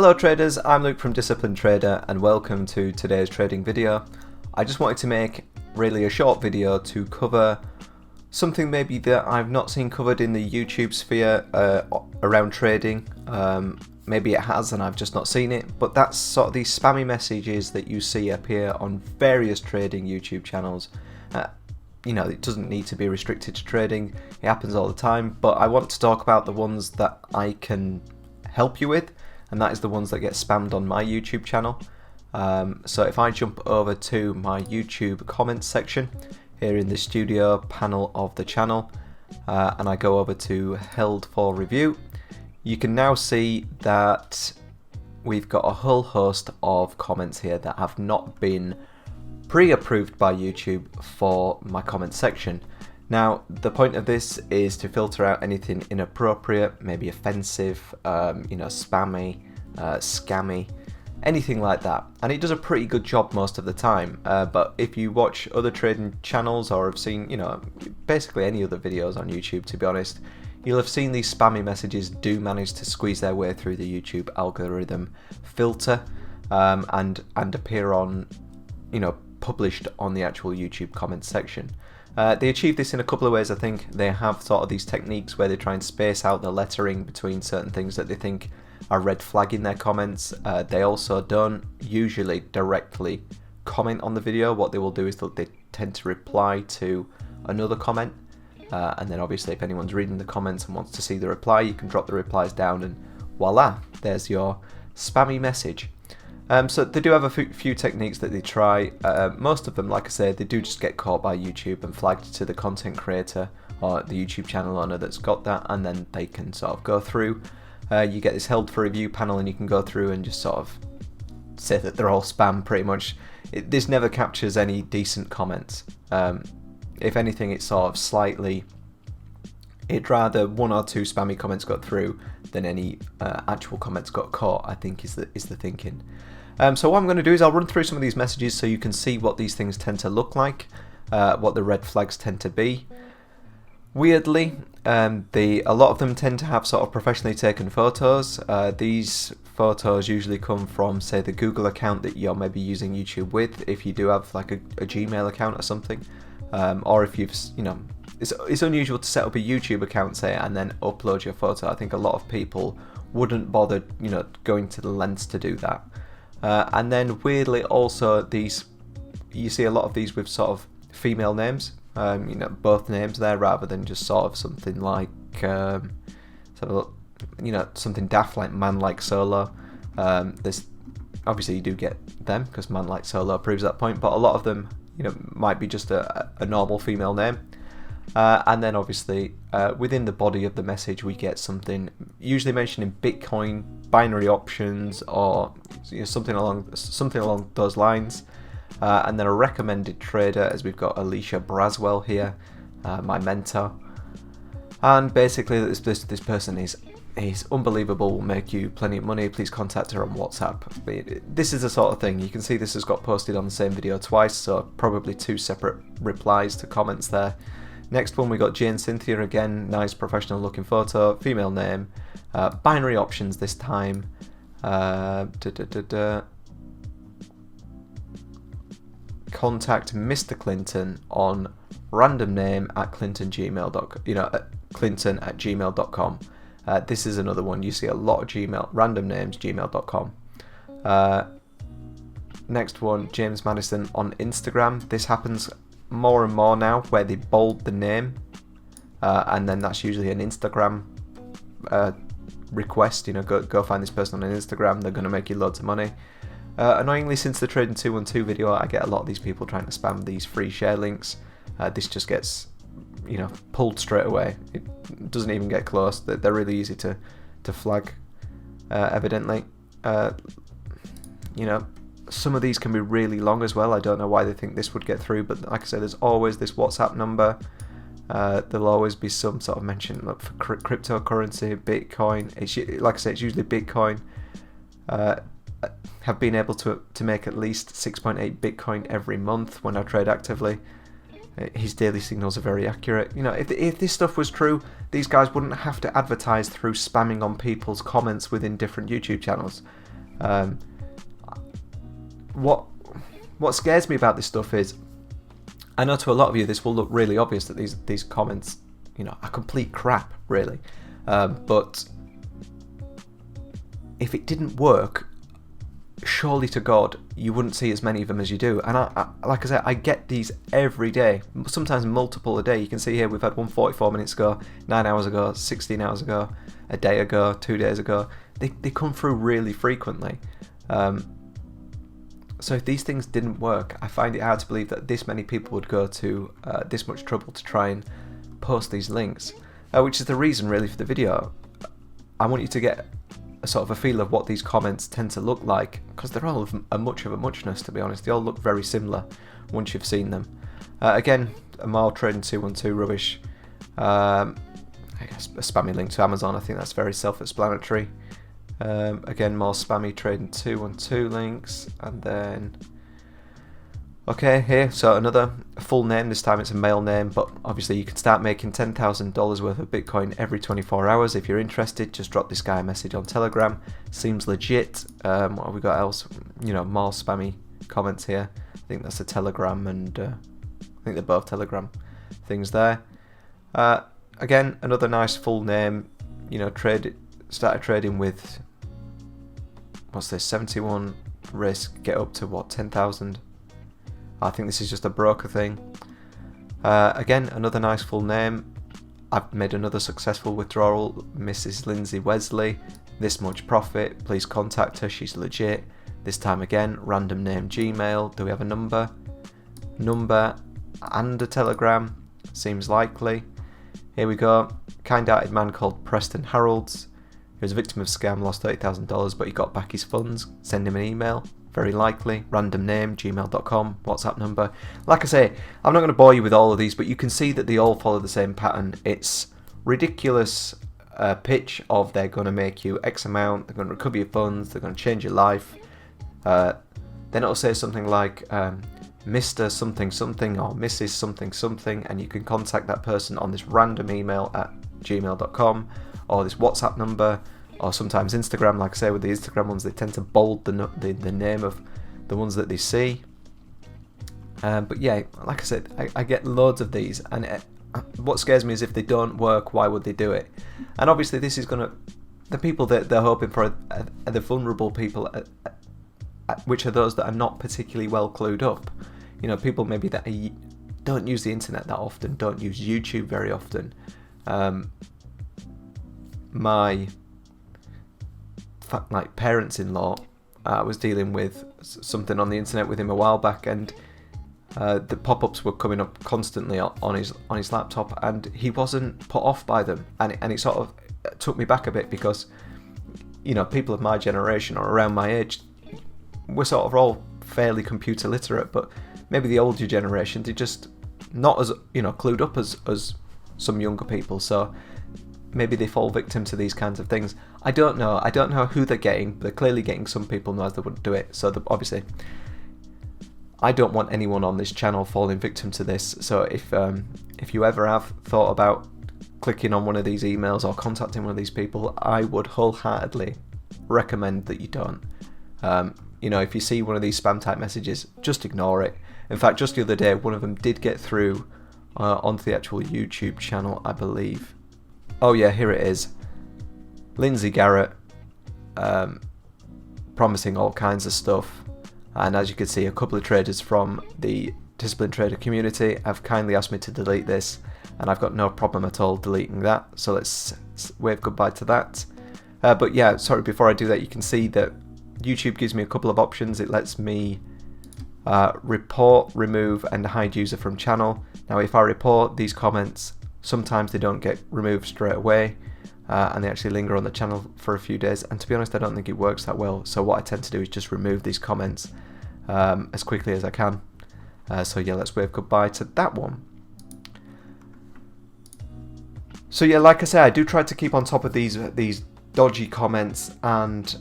Hello traders, I'm Luke from Disciplined Trader and welcome to today's trading video. I just wanted to make really a short video to cover something maybe that I've not seen covered in the YouTube sphere around trading. Maybe it has and I've just not seen it, but that's sort of these spammy messages that you see appear on various trading YouTube channels. You know, it doesn't need to be restricted to trading, it happens all the time, but I want to talk about the ones that I can help you with, and that is the ones that get spammed on my YouTube channel. So if I jump over to my YouTube comments section here in the studio panel of the channel, and I go over to held for review, you can now see that we've got a whole host of comments here that have not been pre-approved by YouTube for my comment section. Now the point of this is to filter out anything inappropriate, maybe offensive, you know, spammy, scammy, anything like that, and it does a pretty good job most of the time. But if you watch other trading channels or have seen, you know, basically any other videos on YouTube, to be honest, you'll have seen these spammy messages do manage to squeeze their way through the YouTube algorithm filter and appear on, you know, published on the actual YouTube comments section. They achieve this in a couple of ways. I think they have sort of these techniques where they try and space out the lettering between certain things that they think are red flag in their comments. They also don't usually directly comment on the video. What they will do is they tend to reply to another comment, and then obviously if anyone's reading the comments and wants to see the reply, you can drop the replies down and voila, there's your spammy message. So they do have a few techniques that they try. Most of them, like I said, they do just get caught by YouTube and flagged to the content creator or the YouTube channel owner that's got that, and then they can sort of go through. You get this held for review panel and you can go through and just sort of say that they're all spam pretty much. This never captures any decent comments. If anything, it's sort of slightly, it'd rather one or two spammy comments got through than any actual comments got caught, I think is the thinking. So what I'm going to do is I'll run through some of these messages so you can see what these things tend to look like, what the red flags tend to be. Weirdly, a lot of them tend to have sort of professionally taken photos. These photos usually come from, say, the Google account that you're maybe using YouTube with, if you do have like a Gmail account or something, or if you've, you know, it's unusual to set up a YouTube account, say, and then upload your photo. I think a lot of people wouldn't bother, you know, going to the lengths to do that. And then weirdly also you see a lot of these with sort of female names, you know, both names there rather than just sort of something like, sort of, you know, something daft like man like solo. This obviously you do get them because man like solo proves that point, but a lot of them, you know, might be just a normal female name. And then obviously within the body of the message we get something usually mentioning Bitcoin, binary options, or, you know, something along those lines, and then a recommended trader, as we've got Alicia Braswell here, my mentor, and basically this person is unbelievable, will make you plenty of money, please contact her on WhatsApp. This is the sort of thing, you can see this has got posted on the same video twice, so probably two separate replies to comments there. Next one we got Jane Cynthia again, nice professional looking photo, female name, binary options this time, contact Mr. Clinton on random name at clinton@gmail.com, you know, at clinton@gmail.com. This is another one you see a lot of Gmail random names, gmail.com. Next one, James Madison on Instagram. This happens more and more now where they bold the name, and then that's usually an Instagram request, you know, go find this person on Instagram, they're going to make you loads of money. Annoyingly, since the Trading 212 video, I get a lot of these people trying to spam these free share links. This just gets, you know, pulled straight away. It doesn't even get close. They're really easy to flag, evidently. You know, some of these can be really long as well. I don't know why they think this would get through, but like I said, there's always this WhatsApp number. There'll always be some sort of mention for cryptocurrency, Bitcoin. It's, like I said, it's usually Bitcoin. Have been able to make at least 6.8 Bitcoin every month when I trade actively. His daily signals are very accurate. You know, if this stuff was true, these guys wouldn't have to advertise through spamming on people's comments within different YouTube channels. What scares me about this stuff is, I know to a lot of you this will look really obvious that these comments, are complete crap, really. But if it didn't work, surely to God, you wouldn't see as many of them as you do. And like I said, I get these every day, sometimes multiple a day. You can see here we've had one 44 minutes ago, 9 hours ago, 16 hours ago, a day ago, 2 days ago. They come through really frequently. So if these things didn't work, I find it hard to believe that this many people would go to this much trouble to try and post these links, which is the reason really for the video. I want you to get a sort of a feel of what these comments tend to look like, because they're all of a muchness, to be honest. They all look very similar once you've seen them. Again, a mild trading 212 rubbish. I guess a spammy link to Amazon. I think that's very self-explanatory. Again, more spammy trading 212 links, and then okay, here, so another full name. This time it's a male name, but obviously you can start making $10,000 worth of Bitcoin every 24 hours. If you're interested, just drop this guy a message on Telegram. Seems legit. What have we got else? More spammy comments here. I think that's a Telegram, and I think they're both Telegram things there. Again, another nice full name. Started trading with, what's this, 71 risk, get up to what, 10,000. I think this is just a broker thing. Again, another nice full name. I've made another successful withdrawal, Mrs. Lindsay Wesley, this much profit, please contact her, she's legit. This time again, random name Gmail. Do we have a number and a Telegram? Seems likely. Here we go. Kind-hearted man called Preston Harolds. He was a victim of scam, lost $30,000, but he got back his funds. Send him an email. Very likely. Random name, gmail.com, WhatsApp number. Like I say, I'm not going to bore you with all of these, but you can see that they all follow the same pattern. It's ridiculous pitch of they're going to make you X amount, they're going to recover your funds, they're going to change your life. Then it'll say something like Mr. something something or Mrs. something something, and you can contact that person on this random email at gmail.com or this WhatsApp number, or sometimes Instagram. Like I say, with the Instagram ones, they tend to bold the name of the ones that they see. But yeah, like I said, I get loads of these, and what scares me is if they don't work, why would they do it? And obviously this is going to, the people that they're hoping for are the vulnerable people, which are those that are not particularly well clued up. People maybe that don't use the internet that often, don't use YouTube very often. My parents-in-law, was dealing with something on the internet with him a while back, and the pop-ups were coming up constantly on his laptop, and he wasn't put off by them, and it sort of took me back a bit, because people of my generation or around my age, we're sort of all fairly computer literate, but maybe the older generation, they're just not as clued up as some younger people, so maybe they fall victim to these kinds of things. I don't know who they're getting, but they're clearly getting some people, otherwise they wouldn't do it. So obviously I don't want anyone on this channel falling victim to this. So if you ever have thought about clicking on one of these emails or contacting one of these people, I would wholeheartedly recommend that you don't. If you see one of these spam type messages, just ignore it. In fact, just the other day, one of them did get through onto the actual YouTube channel, I believe. Oh yeah, here it is. Lindsay Garrett, promising all kinds of stuff. And as you can see, a couple of traders from the disciplined trader community have kindly asked me to delete this, and I've got no problem at all deleting that. So let's wave goodbye to that. But yeah, sorry, before I do that, you can see that YouTube gives me a couple of options. It lets me report, remove, and hide user from channel. Now, if I report these comments, sometimes they don't get removed straight away, and they actually linger on the channel for a few days. And to be honest, I don't think it works that well. So what I tend to do is just remove these comments as quickly as I can. So yeah, let's wave goodbye to that one. So yeah, like I say, I do try to keep on top of these dodgy comments, and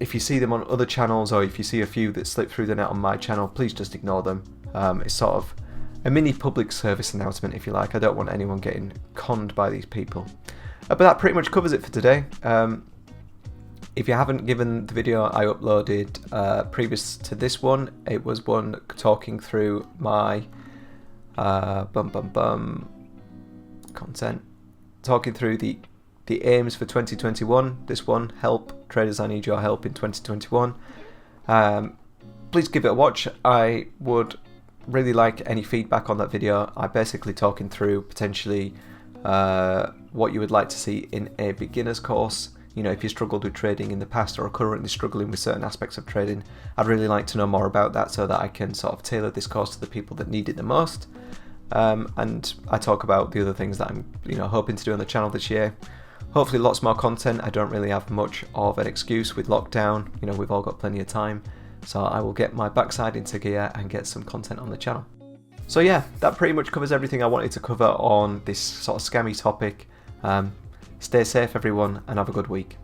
if you see them on other channels, or if you see a few that slip through the net on my channel, please just ignore them. It's sort of a mini public service announcement, if you like. I don't want anyone getting conned by these people. But that pretty much covers it for today. If you haven't given the video I uploaded previous to this one, it was one talking through my content, talking through the aims for 2021. This one, help traders, I need your help in 2021. Please give it a watch. I would really like any feedback on that video. I'm basically talking through potentially what you would like to see in a beginner's course. You know, if you struggled with trading in the past or are currently struggling with certain aspects of trading, I'd really like to know more about that so that I can sort of tailor this course to the people that need it the most. And I talk about the other things that I'm, hoping to do on the channel this year. Hopefully lots more content. I don't really have much of an excuse with lockdown. We've all got plenty of time. So I will get my backside into gear and get some content on the channel. So yeah, that pretty much covers everything I wanted to cover on this sort of scammy topic. Stay safe everyone and have a good week.